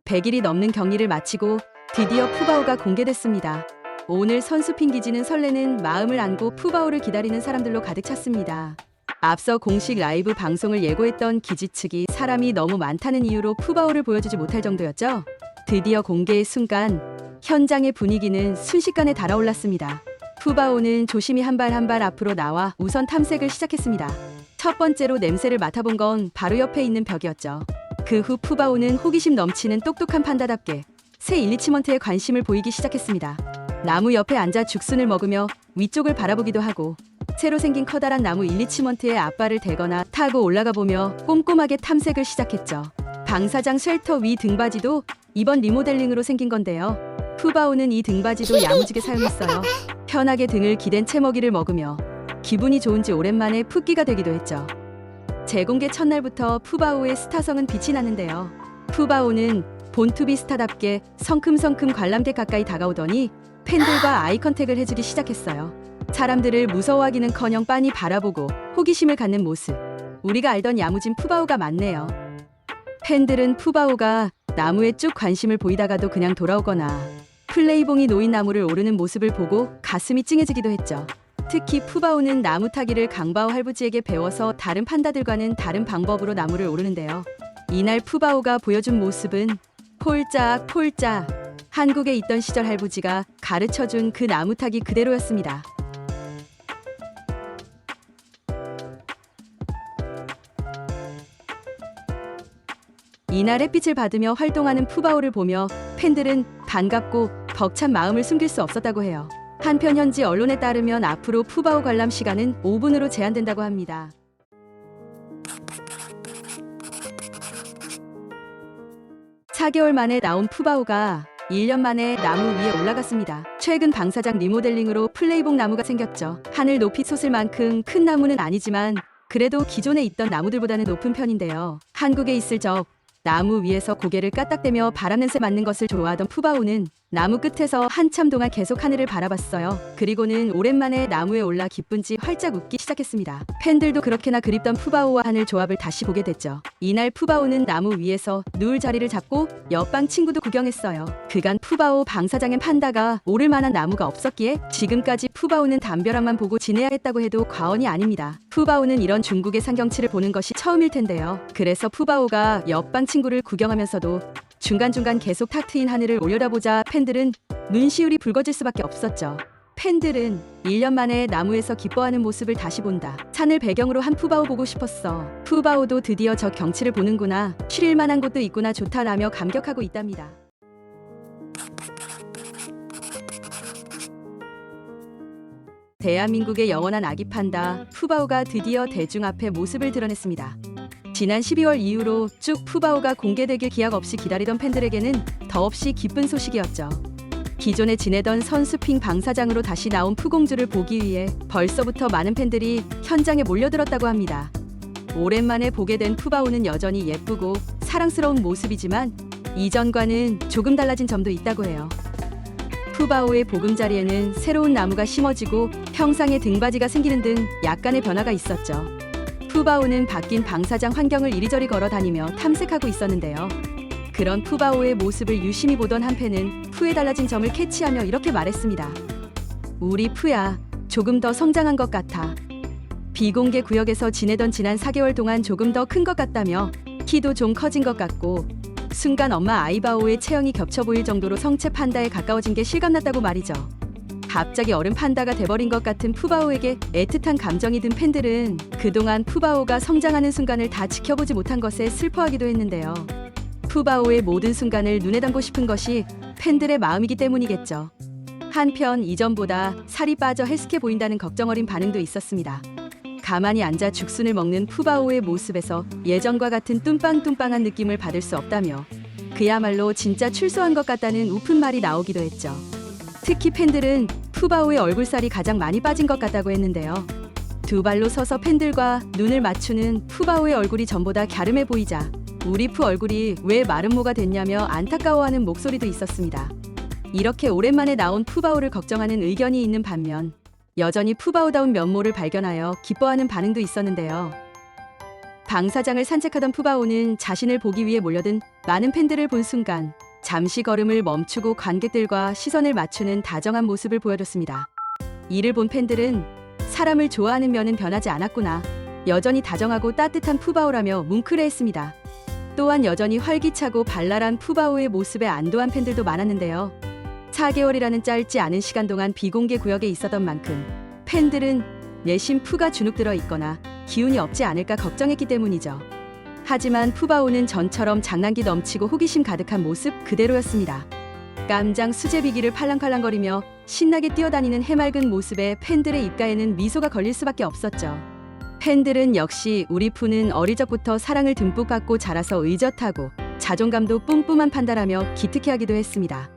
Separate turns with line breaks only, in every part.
100일이 넘는 격리를 마치고 드디어 푸바오가 공개됐습니다. 오늘 선수핑 기지는 설레는 마음을 안고 푸바오를 기다리는 사람들로 가득 찼습니다. 앞서 공식 라이브 방송을 예고했던 기지 측이 사람이 너무 많다는 이유로 푸바오를 보여주지 못할 정도였죠. 드디어 공개의 순간 현장의 분위기는 순식간에 달아올랐습니다. 푸바오는 조심히 한 발 한 발 앞으로 나와 우선 탐색을 시작했습니다. 첫 번째로 냄새를 맡아본 건 바로 옆에 있는 벽이었죠. 그 후 푸바오는 호기심 넘치는 똑똑한 판다답게 새 일리치먼트에 관심을 보이기 시작했습니다. 나무 옆에 앉아 죽순을 먹으며 위쪽을 바라보기도 하고 새로 생긴 커다란 나무 일리치먼트에 앞발을 대거나 타고 올라가 보며 꼼꼼하게 탐색을 시작했죠. 방사장 쉘터 위 등받이도 이번 리모델링으로 생긴 건데요. 푸바오는 이 등받이도 야무지게 사용했어요. 편하게 등을 기댄 채 먹이를 먹으며 기분이 좋은지 오랜만에 풋기가 되기도 했죠. 재공개 첫날부터 푸바오의 스타성은 빛이 나는데요. 푸바오는 본투비 스타답게 성큼성큼 관람객 가까이 다가오더니 팬들과 아이 컨택을 해주기 시작했어요. 사람들을 무서워하기는커녕 빤히 바라보고 호기심을 갖는 모습. 우리가 알던 야무진 푸바오가 맞네요. 팬들은 푸바오가 나무에 쭉 관심을 보이다가도 그냥 돌아오거나 플레이봉이 놓인 나무를 오르는 모습을 보고 가슴이 찡해지기도 했죠. 특히 푸바오는 나무 타기를 강바오 할부지에게 배워서 다른 판다들과는 다른 방법으로 나무를 오르는데요. 이날 푸바오가 보여준 모습은 폴짝. 한국에 있던 시절 할부지가 가르쳐준 그 나무 타기 그대로였습니다. 이날 햇빛을 받으며 활동하는 푸바오를 보며 팬들은 반갑고 벅찬 마음을 숨길 수 없었다고 해요. 한편 현지 언론에 따르면 앞으로 푸바오 관람 시간은 5분으로 제한된다고 합니다. (4개월) 만에 나온 푸바오가 1년 만에 나무 위에 올라갔습니다. 최근 방사장 리모델링으로 플레이봉 나무가 생겼죠. 하늘 높이 솟을 만큼 큰 나무는 아니지만 그래도 기존에 있던 나무들보다는 높은 편인데요. 한국에 있을 적 나무 위에서 고개를 까딱대며 바람 냄새 맡는 것을 좋아하던 푸바오는 나무 끝에서 한참 동안 계속 하늘을 바라봤어요. 그리고는 오랜만에 나무에 올라 기쁜지 활짝 웃기 시작했습니다. 팬들도 그렇게나 그립던 푸바오와 하늘 조합을 다시 보게 됐죠. 이날 푸바오는 나무 위에서 누울 자리를 잡고 옆방 친구도 구경했어요. 그간 푸바오 방사장엔 판다가 오를 만한 나무가 없었기에 지금까지 푸바오는 담벼락만 보고 지내야 했다고 해도 과언이 아닙니다. 푸바오는 이런 중국의 상경치를 보는 것이 처음일 텐데요. 그래서 푸바오가 옆방 친구를 구경하면서도 중간중간 계속 탁 트인 하늘을 올려다보자 팬들은 눈시울이 붉어질 수밖에 없었죠. 팬들은 1년 만에 나무에서 기뻐하는 모습을 다시 본다. 산을 배경으로 한 푸바오 보고 싶었어. 푸바오도 드디어 저 경치를 보는구나. 쉬릴 만한 곳도 있구나 좋다라며 감격하고 있답니다. 대한민국의 영원한 아기 판다 푸바오가 드디어 대중 앞에 모습을 드러냈습니다. 지난 12월 이후로 쭉 푸바오가 공개되길 기약 없이 기다리던 팬들에게는 더없이 기쁜 소식이었죠. 기존에 지내던 선수핑 방사장으로 다시 나온 푸공주를 보기 위해 벌써부터 많은 팬들이 현장에 몰려들었다고 합니다. 오랜만에 보게 된 푸바오는 여전히 예쁘고 사랑스러운 모습이지만 이전과는 조금 달라진 점도 있다고 해요. 푸바오의 보금자리에는 새로운 나무가 심어지고 형상의 등받이가 생기는 등 약간의 변화가 있었죠. 푸바오는 바뀐 방사장 환경을 이리저리 걸어 다니며 탐색하고 있었는데요. 그런 푸바오의 모습을 유심히 보던 한 팬은 푸에 달라진 점을 캐치하며 이렇게 말했습니다. 우리 푸야, 조금 더 성장한 것 같아. 비공개 구역에서 지내던 지난 4개월 동안 조금 더 큰 것 같다며 키도 좀 커진 것 같고 순간 엄마 아이바오의 체형이 겹쳐 보일 정도로 성체 판다에 가까워진 게 실감났다고 말이죠. 갑자기 어른 판다가 돼버린 것 같은 푸바오에게 애틋한 감정이 든 팬들은 그동안 푸바오가 성장하는 순간을 다 지켜보지 못한 것에 슬퍼하기도 했는데요. 푸바오의 모든 순간을 눈에 담고 싶은 것이 팬들의 마음이기 때문이겠죠. 한편 이전보다 살이 빠져 헬스케 보인다는 걱정 어린 반응도 있었습니다. 가만히 앉아 죽순을 먹는 푸바오의 모습에서 예전과 같은 뚱빵뚱빵한 느낌을 받을 수 없다며 그야말로 진짜 출소한 것 같다는 우픈 말이 나오기도 했죠. 특히 팬들은 푸바오의 얼굴살이 가장 많이 빠진 것 같다고 했는데요. 두 발로 서서 팬들과 눈을 맞추는 푸바오의 얼굴이 전보다 갸름해 보이자 우리 푸 얼굴이 왜 마름모가 됐냐며 안타까워하는 목소리도 있었습니다. 이렇게 오랜만에 나온 푸바오를 걱정하는 의견이 있는 반면 여전히 푸바오다운 면모를 발견하여 기뻐하는 반응도 있었는데요. 방 사장을 산책하던 푸바오는 자신을 보기 위해 몰려든 많은 팬들을 본 순간 잠시 걸음을 멈추고 관객들과 시선을 맞추는 다정한 모습을 보여줬습니다. 이를 본 팬들은 사람을 좋아하는 면은 변하지 않았구나. 여전히 다정하고 따뜻한 푸바오라며 뭉클해했습니다. 또한 여전히 활기차고 발랄한 푸바오의 모습에 안도한 팬들도 많았는데요. 4개월이라는 짧지 않은 시간 동안 비공개 구역에 있었던 만큼 팬들은 내심 푸가 주눅들어 있거나 기운이 없지 않을까 걱정했기 때문이죠. 하지만 푸바오는 전처럼 장난기 넘치고 호기심 가득한 모습 그대로였습니다. 깜장 수제비기를 팔랑팔랑거리며 신나게 뛰어다니는 해맑은 모습에 팬들의 입가에는 미소가 걸릴 수밖에 없었죠. 팬들은 역시 우리 푸는 어릴 적부터 사랑을 듬뿍 받고 자라서 의젓하고 자존감도 뿜뿜한 판다라며 기특해하기도 했습니다.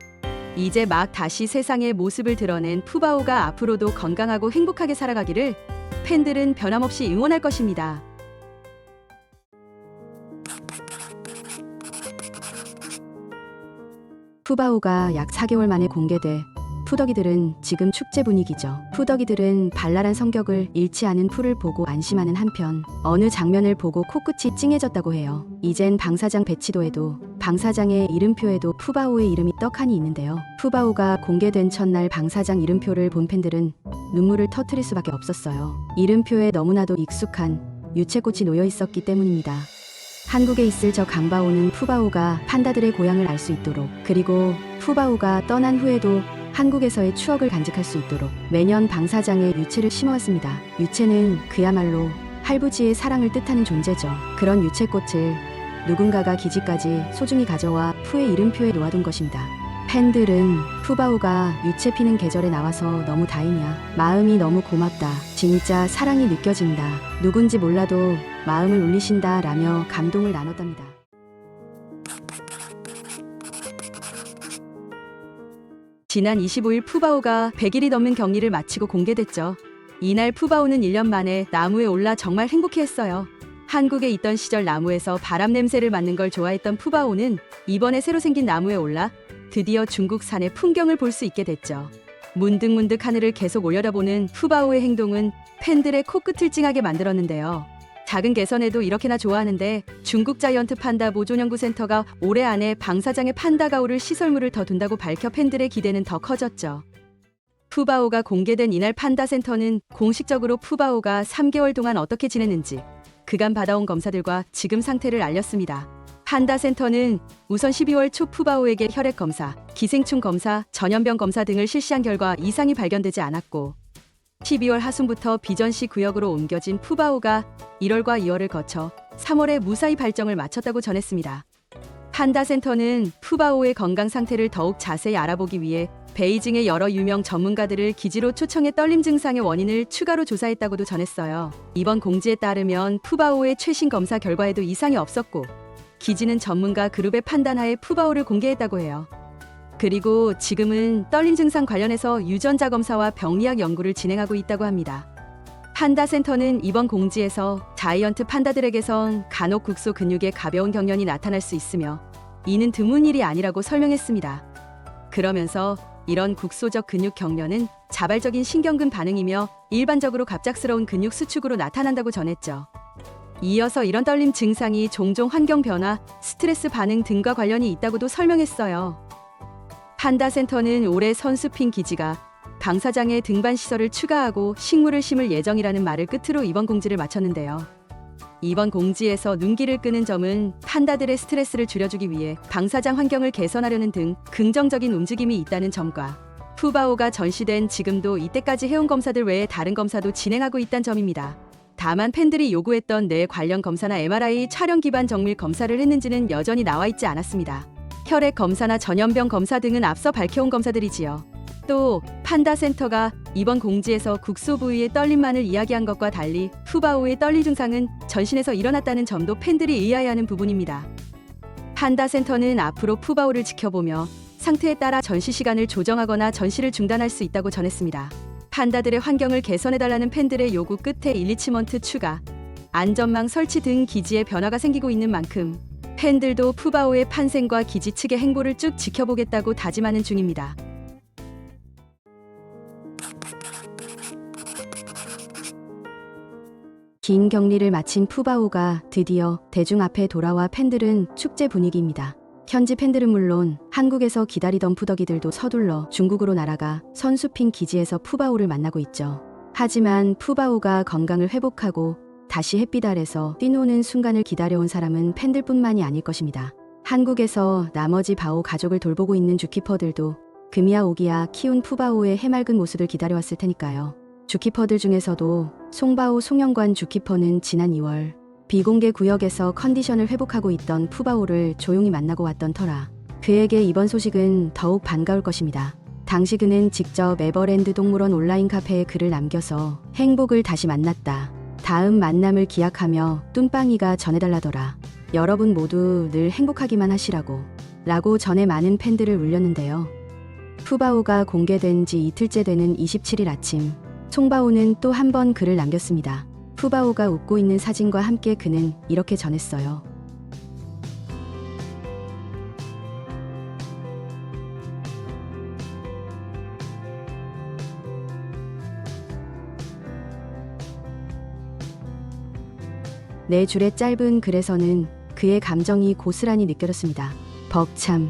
이제 막 다시 세상의 모습을 드러낸 푸바오가 앞으로도 건강하고 행복하게 살아가기를 팬들은 변함없이 응원할 것입니다. 푸바오가 약 4개월 만에 공개돼 푸더기들은 지금 축제 분위기죠. 푸더기들은 발랄한 성격을 잃지 않은 푸를 보고 안심하는 한편 어느 장면을 보고 코끝이 찡해졌다고 해요. 이젠 방사장 배치도에도 방사장의 이름표에도 푸바오의 이름이 떡하니 있는데요. 푸바오가 공개된 첫날 방사장 이름표를 본 팬들은 눈물을 터뜨릴 수밖에 없었어요. 이름표에 너무나도 익숙한 유채꽃이 놓여 있었기 때문입니다. 한국에 있을 저 강바오는 푸바오가 판다들의 고향을 알 수 있도록, 그리고 푸바오가 떠난 후에도 한국에서의 추억을 간직할 수 있도록 매년 방사장에 유채를 심어왔습니다. 유채는 그야말로 할부지의 사랑을 뜻하는 존재죠. 그런 유채꽃을 누군가가 기지까지 소중히 가져와 푸의 이름표에 놓아둔 것입니다. 팬들은 푸바오가 유채 피는 계절에 나와서 너무 다행이야. 마음이 너무 고맙다. 진짜 사랑이 느껴진다. 누군지 몰라도 마음을 울리신다 라며 감동을 나눴답니다. 지난 25일 푸바오가 100일이 넘는 격리를 마치고 공개됐죠. 이날 푸바오는 1년 만에 나무에 올라 정말 행복해했어요. 한국에 있던 시절 나무에서 바람 냄새를 맡는 걸 좋아했던 푸바오는 이번에 새로 생긴 나무에 올라 드디어 중국 산의 풍경을 볼 수 있게 됐죠. 문득문득 하늘을 계속 올려다보는 푸바오의 행동은 팬들의 코끝을 찡하게 만들었는데요. 작은 개선에도 이렇게나 좋아하는데 중국 자이언트 판다 보존연구센터가 올해 안에 방사장에 판다가오를 시설물을 더 둔다고 밝혀 팬들의 기대는 더 커졌죠. 푸바오가 공개된 이날 판다센터는 공식적으로 푸바오가 3개월 동안 어떻게 지냈는지 그간 받아온 검사들과 지금 상태를 알렸습니다. 판다센터는 우선 12월 초 푸바오에게 혈액 검사, 기생충 검사, 전염병 검사 등을 실시한 결과 이상이 발견되지 않았고 12월 하순부터 비전시 구역으로 옮겨진 푸바오가 1월과 2월을 거쳐 3월에 무사히 발정을 마쳤다고 전했습니다. 판다센터는 푸바오의 건강 상태를 더욱 자세히 알아보기 위해 베이징의 여러 유명 전문가들을 기지로 초청해 떨림 증상의 원인을 추가로 조사했다고도 전했어요. 이번 공지에 따르면 푸바오의 최신 검사 결과에도 이상이 없었고 기지는 전문가 그룹의 판단하에 푸바오를 공개했다고 해요. 그리고 지금은 떨림 증상 관련해서 유전자 검사와 병리학 연구를 진행하고 있다고 합니다. 판다센터는 이번 공지에서 자이언트 판다들에게선 간혹 국소 근육에 가벼운 경련이 나타날 수 있으며 이는 드문 일이 아니라고 설명했습니다. 그러면서 이런 국소적 근육 경련은 자발적인 신경근 반응이며 일반적으로 갑작스러운 근육 수축으로 나타난다고 전했죠. 이어서 이런 떨림 증상이 종종 환경 변화, 스트레스 반응 등과 관련이 있다고도 설명했어요. 판다센터는 올해 선수핀 기지가 방사장에 등반 시설을 추가하고 식물을 심을 예정이라는 말을 끝으로 이번 공지를 마쳤는데요. 이번 공지에서 눈길을 끄는 점은 판다들의 스트레스를 줄여주기 위해 방사장 환경을 개선하려는 등 긍정적인 움직임이 있다는 점과 푸바오가 전시된 지금도 이때까지 해온 검사들 외에 다른 검사도 진행하고 있다는 점입니다. 다만 팬들이 요구했던 뇌 관련 검사나 MRI 촬영 기반 정밀 검사를 했는지는 여전히 나와 있지 않았습니다. 혈액 검사나 전염병 검사 등은 앞서 밝혀온 검사들이지요. 또 판다센터가 이번 공지에서 국소 부위의 떨림만을 이야기한 것과 달리 푸바오의 떨림 증상은 전신에서 일어났다는 점도 팬들이 이해해야 하는 부분입니다. 판다센터는 앞으로 푸바오를 지켜보며 상태에 따라 전시 시간을 조정하거나 전시를 중단할 수 있다고 전했습니다. 판다들의 환경을 개선해달라는 팬들의 요구 끝에 일리치먼트 추가, 안전망 설치 등 기지에 변화가 생기고 있는 만큼 팬들도 푸바오의 판생과 기지 측의 행보를 쭉 지켜보겠다고 다짐하는 중입니다. 긴 격리를 마친 푸바오가 드디어 대중 앞에 돌아와 팬들은 축제 분위기입니다. 현지 팬들은 물론 한국에서 기다리던 푸더기들도 서둘러 중국으로 날아가 선수핑 기지에서 푸바오를 만나고 있죠. 하지만 푸바오가 건강을 회복하고 다시 햇빛 아래서 뛰노는 순간을 기다려온 사람은 팬들뿐만이 아닐 것입니다. 한국에서 나머지 바오 가족을 돌보고 있는 주키퍼들도 금이야 오기야 키운 푸바오의 해맑은 모습을 기다려왔을 테니까요. 주키퍼들 중에서도 송바오 송영관 주키퍼는 지난 2월 비공개 구역에서 컨디션을 회복하고 있던 푸바오를 조용히 만나고 왔던 터라 그에게 이번 소식은 더욱 반가울 것입니다. 당시 그는 직접 에버랜드 동물원 온라인 카페에 글을 남겨서 행복을 다시 만났다. 다음 만남을 기약하며 뚠빵이가 전해달라더라. 여러분 모두 늘 행복하기만 하시라고 라고 전에 많은 팬들을 울렸는데요. 푸바오가 공개된 지 이틀째 되는 27일 아침 송바오는 또 한 번 글을 남겼습니다. 푸바오가 웃고 있는 사진과 함께 그는 이렇게 전했어요. 네 줄의 짧은 글에서는 그의 감정이 고스란히 느껴졌습니다. 벅참,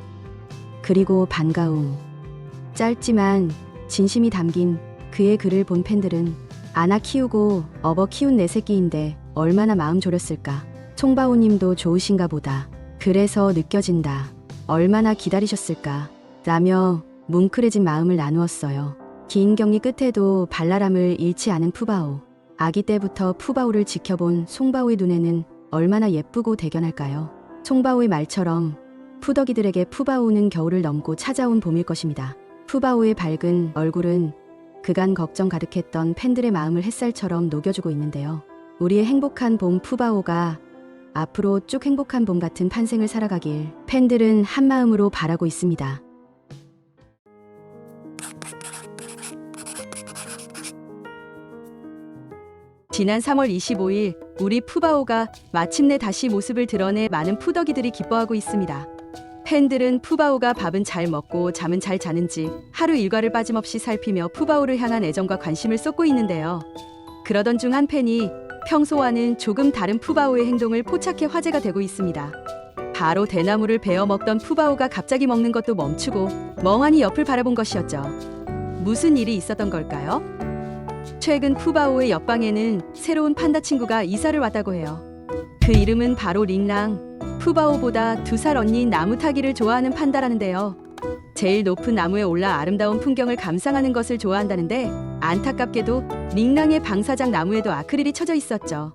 그리고 반가움. 짧지만 진심이 담긴 그의 글을 본 팬들은 아나 키우고 업어 키운 내 새끼인데 얼마나 마음 졸였을까. 송바오님도 좋으신가 보다. 그래서 느껴진다. 얼마나 기다리셨을까. 라며 뭉클해진 마음을 나누었어요. 긴 격리 끝에도 발랄함을 잃지 않은 푸바오. 아기 때부터 푸바오를 지켜본 송바오의 눈에는 얼마나 예쁘고 대견할까요? 송바오의 말처럼 푸더기들에게 푸바오는 겨울을 넘고 찾아온 봄일 것입니다. 푸바오의 밝은 얼굴은 그간 걱정 가득했던 팬들의 마음을 햇살처럼 녹여주고 있는데요. 우리의 행복한 봄 푸바오가 앞으로 쭉 행복한 봄 같은 판생을 살아가길 팬들은 한마음으로 바라고 있습니다. 지난 3월 25일 우리 푸바오가 마침내 다시 모습을 드러내 많은 푸더기들이 기뻐하고 있습니다. 팬들은 푸바오가 밥은 잘 먹고 잠은 잘 자는지 하루 일과를 빠짐없이 살피며 푸바오를 향한 애정과 관심을 쏟고 있는데요. 그러던 중 한 팬이 평소와는 조금 다른 푸바오의 행동을 포착해 화제가 되고 있습니다. 바로 대나무를 베어 먹던 푸바오가 갑자기 먹는 것도 멈추고 멍하니 옆을 바라본 것이었죠. 무슨 일이 있었던 걸까요? 최근 푸바오의 옆방에는 새로운 판다 친구가 이사를 왔다고 해요. 그 이름은 바로 링랑. 푸바오보다 2살 언니인 나무 타기를 좋아하는 판다라는데요. 제일 높은 나무에 올라 아름다운 풍경을 감상하는 것을 좋아한다는데 안타깝게도 링랑의 방사장 나무에도 아크릴이 쳐져 있었죠.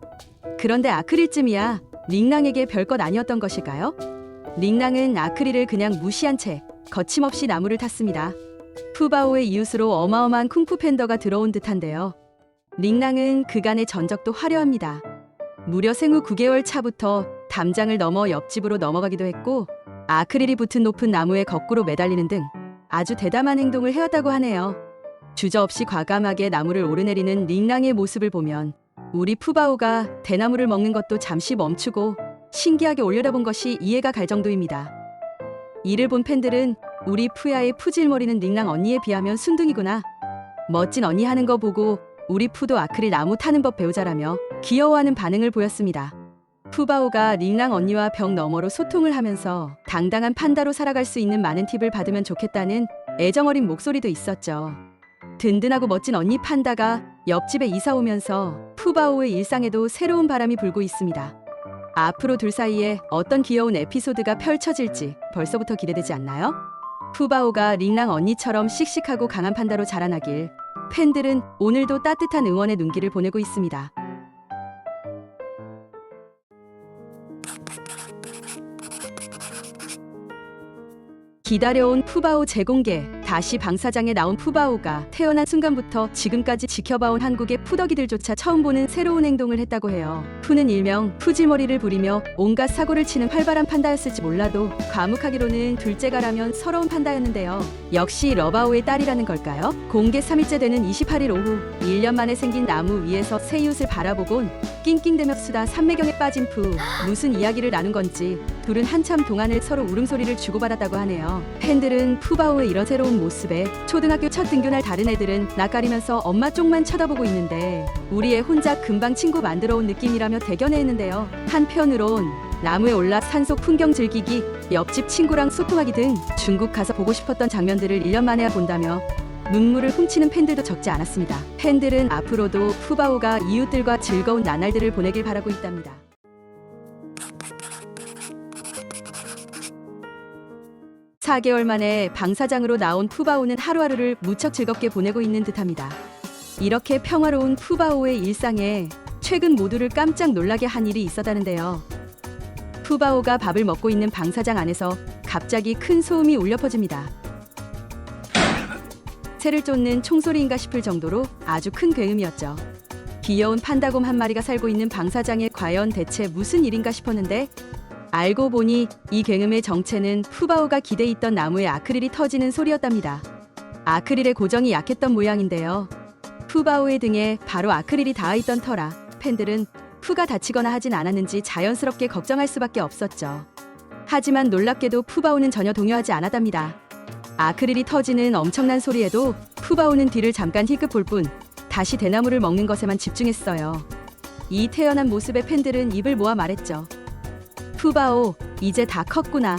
그런데 아크릴쯤이야 링랑에게 별것 아니었던 것일까요? 링랑은 아크릴을 그냥 무시한 채 거침없이 나무를 탔습니다. 푸바오의 이웃으로 어마어마한 쿵푸 팬더가 들어온 듯한데요. 링랑은 그간의 전적도 화려합니다. 무려 생후 9개월 차부터 담장을 넘어 옆집으로 넘어가기도 했고 아크릴이 붙은 높은 나무에 거꾸로 매달리는 등 아주 대담한 행동을 해왔다고 하네요. 주저없이 과감하게 나무를 오르내리는 링랑의 모습을 보면 우리 푸바오가 대나무를 먹는 것도 잠시 멈추고 신기하게 올려다본 것이 이해가 갈 정도입니다. 이를 본 팬들은 우리 푸야의 푸질머리는 링랑 언니에 비하면 순둥이구나. 멋진 언니 하는 거 보고 우리 푸도 아크릴 나무 타는 법 배우자라며 귀여워하는 반응을 보였습니다. 푸바오가 링랑 언니와 벽 너머로 소통을 하면서 당당한 판다로 살아갈 수 있는 많은 팁을 받으면 좋겠다는 애정어린 목소리도 있었죠. 든든하고 멋진 언니 판다가 옆집에 이사 오면서 푸바오의 일상에도 새로운 바람이 불고 있습니다. 앞으로 둘 사이에 어떤 귀여운 에피소드가 펼쳐질지 벌써부터 기대되지 않나요? 푸바오가 링랑 언니처럼 씩씩하고 강한 판다로 자라나길 팬들은 오늘도 따뜻한 응원의 눈길을 보내고 있습니다. 기다려온 푸바오 재공개. 다시 방사장에 나온 푸바오가 태어난 순간부터 지금까지 지켜봐온 한국의 푸더기들조차 처음 보는 새로운 행동을 했다고 해요. 푸는 일명 푸질머리를 부리며 온갖 사고를 치는 활발한 판다였을지 몰라도 과묵하기로는 둘째가라면 서러운 판다였는데요. 역시 러바오의 딸이라는 걸까요? 공개 3일째 되는 28일 오후 1년 만에 생긴 나무 위에서 새 이웃을 바라보곤 낑낑대며 수다 삼매경에 빠진 푸. 무슨 이야기를 나눈 건지 둘은 한참 동안을 서로 울음소리를 주고받았다고 하네요. 팬들은 푸바오의 이런 새로운 모습에 초등학교 첫 등교날 다른 애들은 낯가리면서 엄마 쪽만 쳐다보고 있는데 우리 애 혼자 금방 친구 만들어 온 느낌이라며 대견해했는데요. 한편으론 나무에 올라 산속 풍경 즐기기, 옆집 친구랑 소통하기 등 중국 가서 보고 싶었던 장면들을 1년 만에야 본다며 눈물을 훔치는 팬들도 적지 않았습니다. 팬들은 앞으로도 푸바오가 이웃들과 즐거운 나날들을 보내길 바라고 있답니다. (4개월) 만에 방사장으로 나온 푸바오는 하루하루를 무척 즐겁게 보내고 있는 듯합니다. 이렇게 평화로운 푸바오의 일상에 최근 모두를 깜짝 놀라게 한 일이 있었다는데요. 푸바오가 밥을 먹고 있는 방사장 안에서 갑자기 큰 소음이 울려 퍼집니다. 새를 쫓는 총소리인가 싶을 정도로 아주 큰 굉음이었죠. 귀여운 판다곰 한 마리가 살고 있는 방사장에 과연 대체 무슨 일인가 싶었는데 알고 보니 이 굉음의 정체는 푸바오가 기대에 있던 나무의 아크릴이 터지는 소리였답니다. 아크릴의 고정이 약했던 모양인데요. 푸바오의 등에 바로 아크릴이 닿아있던 터라 팬들은 푸가 다치거나 하진 않았는지 자연스럽게 걱정할 수밖에 없었죠. 하지만 놀랍게도 푸바오는 전혀 동요하지 않았답니다. 아크릴이 터지는 엄청난 소리에도 푸바오는 뒤를 잠깐 힐끗 볼 뿐 다시 대나무를 먹는 것에만 집중했어요. 이 태연한 모습에 팬들은 입을 모아 말했죠. 푸바오, 이제 다 컸구나.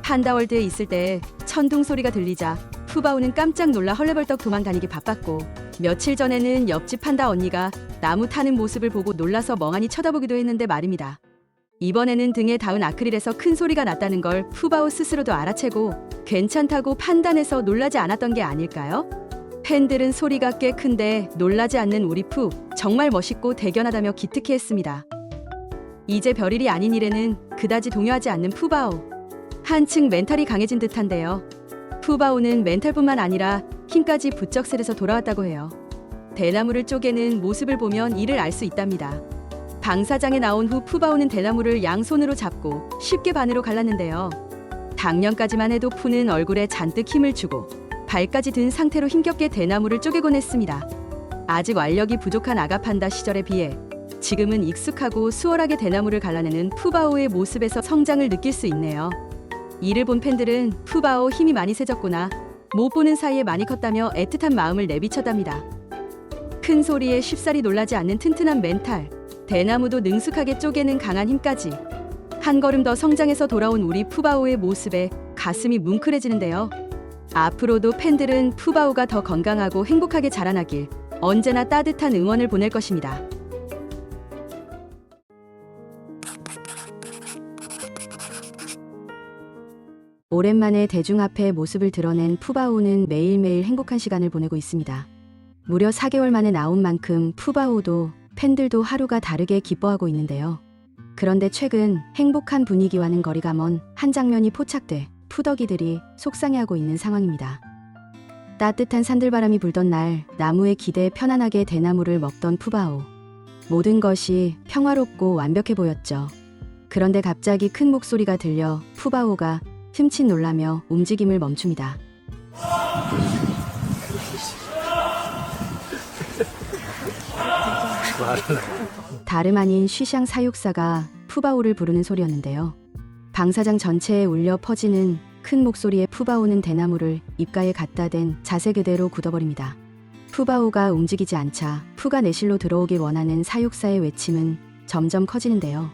판다월드에 있을 때 천둥 소리가 들리자 푸바오는 깜짝 놀라 헐레벌떡 도망다니기 바빴고 며칠 전에는 옆집 판다 언니가 나무 타는 모습을 보고 놀라서 멍하니 쳐다보기도 했는데 말입니다. 이번에는 등에 닿은 아크릴에서 큰 소리가 났다는 걸 푸바오 스스로도 알아채고 괜찮다고 판단해서 놀라지 않았던 게 아닐까요? 팬들은 소리가 꽤 큰데 놀라지 않는 우리 푸 정말 멋있고 대견하다며 기특해했습니다. 이제 별일이 아닌 일에는 그다지 동요하지 않는 푸바오. 한층 멘탈이 강해진 듯한데요. 푸바오는 멘탈뿐만 아니라 힘까지 부쩍 세려서 돌아왔다고 해요. 대나무를 쪼개는 모습을 보면 이를 알 수 있답니다. 방사장에 나온 후 푸바오는 대나무를 양손으로 잡고 쉽게 반으로 갈랐는데요. 작년까지만 해도 푸는 얼굴에 잔뜩 힘을 주고 발까지 든 상태로 힘겹게 대나무를 쪼개곤 했습니다. 아직 완력이 부족한 아가판다 시절에 비해 지금은 익숙하고 수월하게 대나무를 갈라내는 푸바오의 모습에서 성장을 느낄 수 있네요. 이를 본 팬들은 푸바오 힘이 많이 세졌구나, 못 보는 사이에 많이 컸다며 애틋한 마음을 내비쳤답니다. 큰 소리에 쉽사리 놀라지 않는 튼튼한 멘탈, 대나무도 능숙하게 쪼개는 강한 힘까지 한 걸음 더 성장해서 돌아온 우리 푸바오의 모습에 가슴이 뭉클해지는데요. 앞으로도 팬들은 푸바오가 더 건강하고 행복하게 자라나길 언제나 따뜻한 응원을 보낼 것입니다. 오랜만에 대중 앞에 모습을 드러낸 푸바오는 매일매일 행복한 시간을 보내고 있습니다. 무려 4개월 만에 나온 만큼 푸바오도 팬들도 하루가 다르게 기뻐하고 있는데요. 그런데 최근 행복한 분위기와는 거리가 먼 한 장면이 포착돼 푸덕이들이 속상해하고 있는 상황입니다. 따뜻한 산들바람이 불던 날 나무에 기대 편안하게 대나무를 먹던 푸바오. 모든 것이 평화롭고 완벽해 보였죠. 그런데 갑자기 큰 목소리가 들려 푸바오가 흠칫 놀라며 움직임을 멈춥니다. 다름 아닌 쉬샹 사육사가 푸바오를 부르는 소리였는데요. 방사장 전체에 울려 퍼지는 큰 목소리에 푸바오는 대나무를 입가에 갖다 댄 자세 그대로 굳어버립니다. 푸바오가 움직이지 않자 푸가 내실로 들어오길 원하는 사육사의 외침은 점점 커지는데요.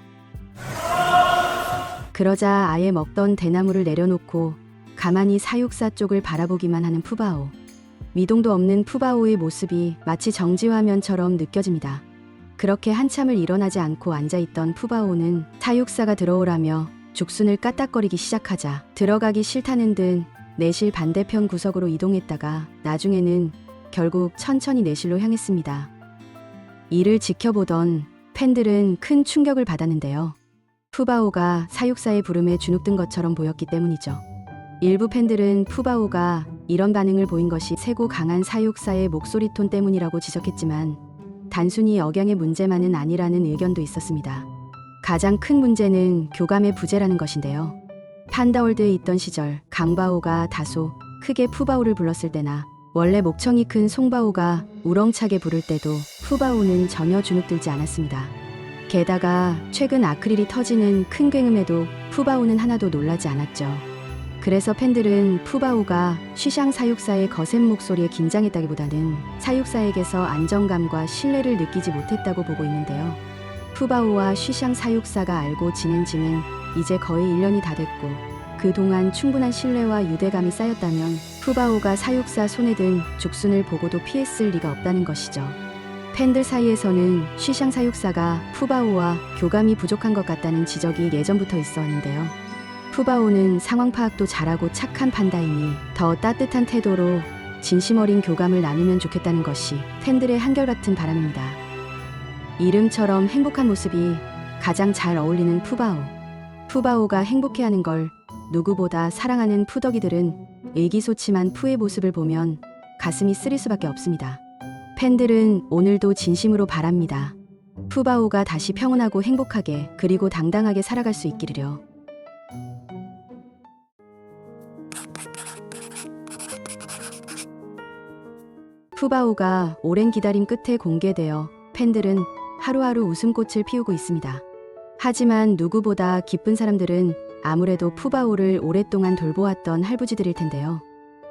그러자 아예 먹던 대나무를 내려놓고 가만히 사육사 쪽을 바라보기만 하는 푸바오. 미동도 없는 푸바오의 모습이 마치 정지화면처럼 느껴집니다. 그렇게 한참을 일어나지 않고 앉아있던 푸바오는 사육사가 들어오라며 죽순을 까딱거리기 시작하자 들어가기 싫다는 듯 내실 반대편 구석으로 이동했다가 나중에는 결국 천천히 내실로 향했습니다. 이를 지켜보던 팬들은 큰 충격을 받았는데요. 푸바오가 사육사의 부름에 주눅든 것처럼 보였기 때문이죠. 일부 팬들은 푸바오가 이런 반응을 보인 것이 세고 강한 사육사의 목소리 톤 때문이라고 지적했지만 단순히 억양의 문제만은 아니라는 의견도 있었습니다. 가장 큰 문제는 교감의 부재라는 것인데요. 판다월드에 있던 시절 강바오가 다소 크게 푸바오를 불렀을 때나 원래 목청이 큰 송바오가 우렁차게 부를 때도 푸바오는 전혀 주눅들지 않았습니다. 게다가 최근 아크릴이 터지는 큰 굉음에도 푸바오는 하나도 놀라지 않았죠. 그래서 팬들은 푸바오가 쉬샹 사육사의 거센 목소리에 긴장했다기보다는 사육사에게서 안정감과 신뢰를 느끼지 못했다고 보고 있는데요. 푸바오와 쉬샹 사육사가 알고 지낸 지는 이제 거의 1년이 다 됐고, 그동안 충분한 신뢰와 유대감이 쌓였다면 푸바오가 사육사 손에 든 죽순을 보고도 피했을 리가 없다는 것이죠. 팬들 사이에서는 쉬샹 사육사가 푸바오와 교감이 부족한 것 같다는 지적이 예전부터 있었는데요. 푸바오는 상황 파악도 잘하고 착한 판다이니 더 따뜻한 태도로 진심 어린 교감을 나누면 좋겠다는 것이 팬들의 한결같은 바람입니다. 이름처럼 행복한 모습이 가장 잘 어울리는 푸바오. 푸바오가 행복해하는 걸 누구보다 사랑하는 푸더기들은 의기소침한 푸의 모습을 보면 가슴이 쓰릴 수밖에 없습니다. 팬들은 오늘도 진심으로 바랍니다. 푸바오가 다시 평온하고 행복하게 그리고 당당하게 살아갈 수 있기를요. 푸바오가 오랜 기다림 끝에 공개되어 팬들은 하루하루 웃음꽃을 피우고 있습니다. 하지만 누구보다 기쁜 사람들은 아무래도 푸바오를 오랫동안 돌보았던 할부지들일 텐데요.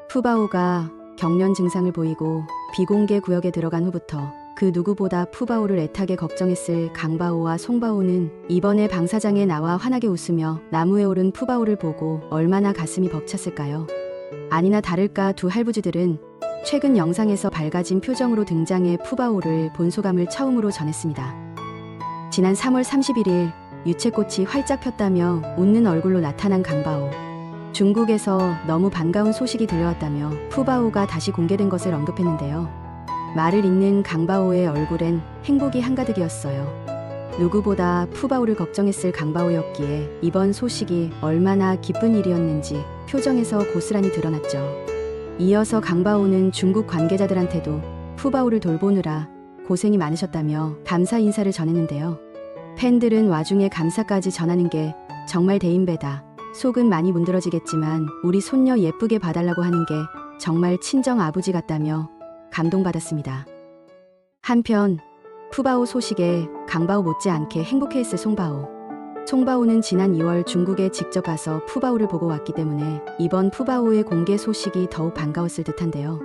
푸바오가 경련 증상을 보이고 비공개 구역에 들어간 후부터 그 누구보다 푸바오를 애타게 걱정했을 강바오와 송바오는 이번에 방사장에 나와 환하게 웃으며 나무에 오른 푸바오를 보고 얼마나 가슴이 벅찼을까요? 아니나 다를까 두 할부지들은 최근 영상에서 밝아진 표정으로 등장해 푸바오를 본 소감을 처음으로 전했습니다. 지난 3월 31일 유채꽃이 활짝 폈다며 웃는 얼굴로 나타난 강바오. 중국에서 너무 반가운 소식이 들려왔다며 푸바오가 다시 공개된 것을 언급했는데요. 말을 잇는 강바오의 얼굴엔 행복이 한가득이었어요. 누구보다 푸바오를 걱정했을 강바오였기에 이번 소식이 얼마나 기쁜 일이었는지 표정에서 고스란히 드러났죠. 이어서 강바오는 중국 관계자들한테도 푸바오를 돌보느라 고생이 많으셨다며 감사 인사를 전했는데요. 팬들은 와중에 감사까지 전하는 게 정말 대인배다. 속은 많이 문드러지겠지만 우리 손녀 예쁘게 봐달라고 하는 게 정말 친정 아버지 같다며 감동받았습니다. 한편 푸바오 소식에 강바오 못지않게 행복해했을 송바오. 송바오는 지난 2월 중국에 직접 가서 푸바오를 보고 왔기 때문에 이번 푸바오의 공개 소식이 더욱 반가웠을 듯한데요.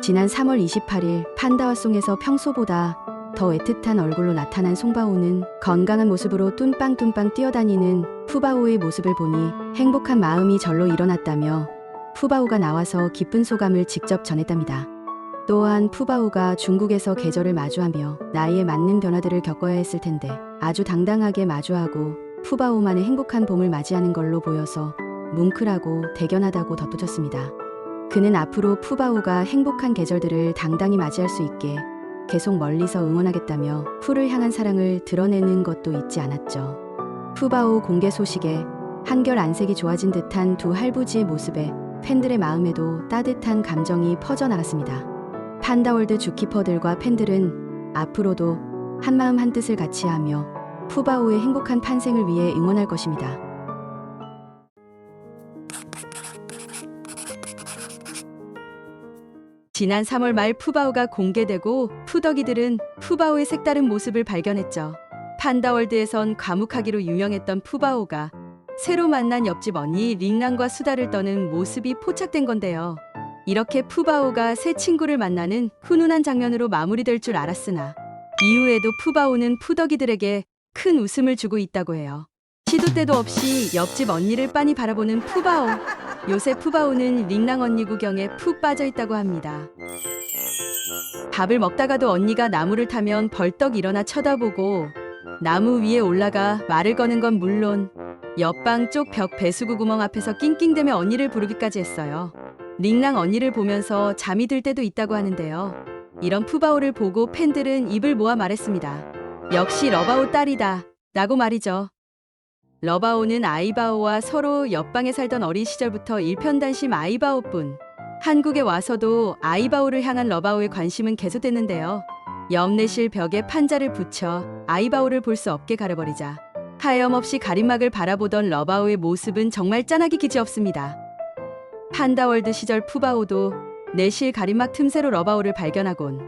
지난 3월 28일 판다와송에서 평소보다 더 애틋한 얼굴로 나타난 송바오는 건강한 모습으로 뚠빵뚠빵 뛰어다니는 푸바오의 모습을 보니 행복한 마음이 절로 일어났다며 푸바오가 나와서 기쁜 소감을 직접 전했답니다. 또한 푸바오가 중국에서 계절을 마주하며 나이에 맞는 변화들을 겪어야 했을 텐데 아주 당당하게 마주하고 푸바오만의 행복한 봄을 맞이하는 걸로 보여서 뭉클하고 대견하다고 덧붙였습니다. 그는 앞으로 푸바오가 행복한 계절들을 당당히 맞이할 수 있게 계속 멀리서 응원하겠다며 푸를 향한 사랑을 드러내는 것도 잊지 않았죠. 푸바오 공개 소식에 한결 안색이 좋아진 듯한 두 할부지의 모습에 팬들의 마음에도 따뜻한 감정이 퍼져나갔습니다. 판다월드 주키퍼들과 팬들은 앞으로도 한마음 한뜻을 같이 하며 푸바오의 행복한 탄생을 위해 응원할 것입니다. 지난 3월 말 푸바오가 공개되고 푸더기들은 푸바오의 색다른 모습을 발견했죠. 판다월드에선 과묵하기로 유명했던 푸바오가 새로 만난 옆집 언니 링랑과 수다를 떠는 모습이 포착된 건데요. 이렇게 푸바오가 새 친구를 만나는 훈훈한 장면으로 마무리될 줄 알았으나 이후에도 푸바오는 푸더기들에게 큰 웃음을 주고 있다고 해요. 시도 때도 없이 옆집 언니를 빤히 바라보는 푸바오. 요새 푸바오는 링랑 언니 구경에 푹 빠져있다고 합니다. 밥을 먹다가도 언니가 나무를 타면 벌떡 일어나 쳐다보고 나무 위에 올라가 말을 거는 건 물론 옆방 쪽 벽 배수구 구멍 앞에서 낑낑대며 언니를 부르기까지 했어요. 링랑 언니를 보면서 잠이 들 때도 있다고 하는데요. 이런 푸바오를 보고 팬들은 입을 모아 말했습니다. 역시 러바오 딸이다 라고 말이죠. 러바오는 아이바오와 서로 옆방에 살던 어린 시절부터 일편단심 아이바오뿐. 한국에 와서도 아이바오를 향한 러바오의 관심은 계속됐는데요. 옆내실 벽에 판자를 붙여 아이바오를 볼 수 없게 가려버리자 하염없이 가림막을 바라보던 러바오의 모습은 정말 짠하기 그지없습니다. 판다월드 시절 푸바오도 내실 가림막 틈새로 러바오를 발견하곤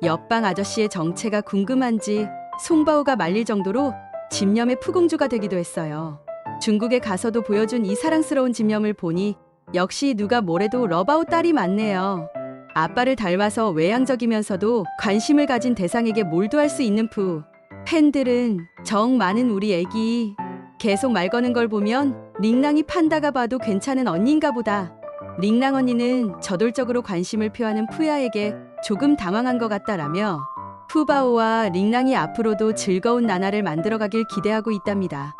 옆방 아저씨의 정체가 궁금한지 송바오가 말릴 정도로 집념의 푸공주가 되기도 했어요. 중국에 가서도 보여준 이 사랑스러운 집념을 보니 역시 누가 뭐래도 러바오 딸이 맞네요. 아빠를 닮아서 외향적이면서도 관심을 가진 대상에게 몰두할 수 있는 푸. 팬들은 정 많은 우리 애기. 계속 말 거는 걸 보면 링랑이 판다가 봐도 괜찮은 언니인가 보다. 링랑 언니는 저돌적으로 관심을 표하는 푸야에게 조금 당황한 것 같다라며 푸바오와 링랑이 앞으로도 즐거운 나날을 만들어가길 기대하고 있답니다.